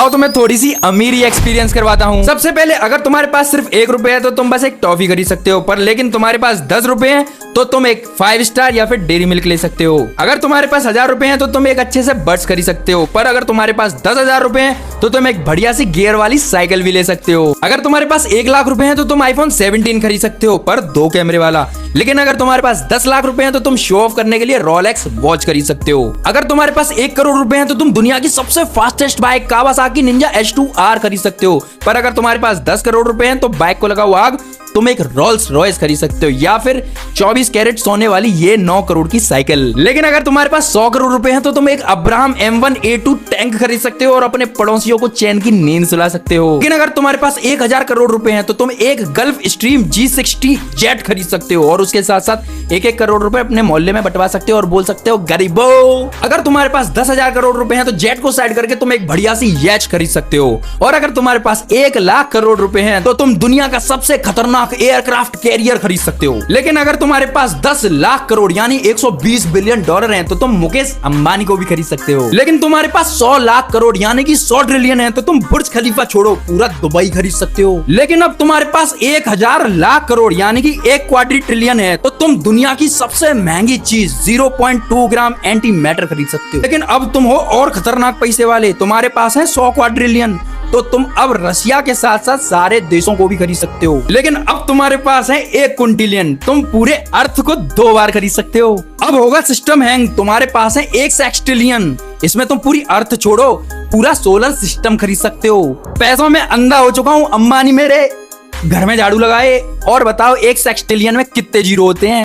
आओ तो मैं थोड़ी सी अमीरी एक्सपीरियंस करवाता हूँ। सबसे पहले अगर तुम्हारे पास सिर्फ 1 रुपए है तो तुम बस एक टॉफी खरीद सकते हो, पर लेकिन तुम्हारे पास 10 रुपए है तो तुम एक 5 स्टार या फिर डेयरी मिल्क ले सकते हो। अगर तुम्हारे पास 1000 रुपए हैं तो तुम एक अच्छे से बड्स खरीद सकते हो, पर अगर तुम्हारे पास 10,000 रुपए हैं तो तुम एक बढ़िया सी गियर वाली साइकिल भी ले सकते हो। अगर तुम्हारे पास 1 लाख रुपए हैं तो तुम आईफोन 17 खरीद सकते हो, पर 2 कैमरे वाला। लेकिन अगर तुम्हारे पास 10 लाख रुपए हैं तो तुम शो ऑफ करने के लिए रोलेक्स वॉच खरीद सकते हो। अगर तुम्हारे पास 1 करोड़ रुपए हैं तो तुम दुनिया की सबसे fastest bike Kawasaki Ninja H2R खरीद सकते हो, पर अगर तुम्हारे पास 10 करोड़ रुपए हैं तो बाइक को लगा हुआ आग तुम एक रोल्स रॉयस खरीद सकते हो, या फिर 24 कैरेट सोने वाली ये 9 करोड़ की साइकिल। लेकिन अगर तुम्हारे पास 100 करोड़ रुपए हैं तो तुम एक अब्राहम M1A2 टैंक खरीद सकते हो और अपने पड़ोसियों को चैन की नींद सुला सकते हो। लेकिन अगर तुम्हारे पास 1000 करोड़ रुपए हैं तो तुम एक गल्फ स्ट्रीम G60 जेट खरीद सकते हो और उसके साथ साथ 1-1 करोड़ रुपए अपने मोहल्ले में बंटवा सकते हो और बोल सकते हो गरीबो। अगर तुम्हारे पास 10,000 करोड़ रुपए हैं तो जेट को साइड करके तुम एक बढ़िया सी याच खरीद सकते हो, और अगर तुम्हारे पास 1 लाख करोड़ रुपए हैं तो तुम दुनिया का सबसे खतरनाक एयरक्राफ्ट कैरियर खरीद सकते हो। लेकिन अगर तुम्हारे पास 10 लाख करोड़ यानी 120 बिलियन डॉलर हैं तो तुम मुकेश अंबानी को भी खरीद सकते हो। लेकिन तुम्हारे पास 100 लाख करोड़ यानी कि 100 ट्रिलियन है तो तुम बुर्ज खलीफा छोड़ो पूरा दुबई खरीद सकते हो। लेकिन अब तुम्हारे पास 1000 लाख करोड़ यानी कि 1 क्वाड्री ट्रिलियन है तो तुम दुनिया की सबसे महंगी चीज 0.2 ग्राम एंटी मैटर खरीद सकते हो। लेकिन अब तुम हो और खतरनाक पैसे वाले, तुम्हारे पास है 100 क्वाड्रिलियन, तो तुम अब रशिया के साथ साथ सारे देशों को भी खरीद सकते हो। लेकिन अब तुम्हारे पास है 1 क्विंटिलियन, तुम पूरे अर्थ को 2 बार खरीद सकते हो। अब होगा सिस्टम हैंग, तुम्हारे पास है 1 सेक्सटिलियन, इसमें तुम पूरी अर्थ छोड़ो पूरा सोलर सिस्टम खरीद सकते हो। पैसों में अंधा हो चुका हूँ, अंबानी मेरे घर में झाड़ू लगाए और बताओ 1 सेक्सटिलियन में कितने जीरो होते हैं।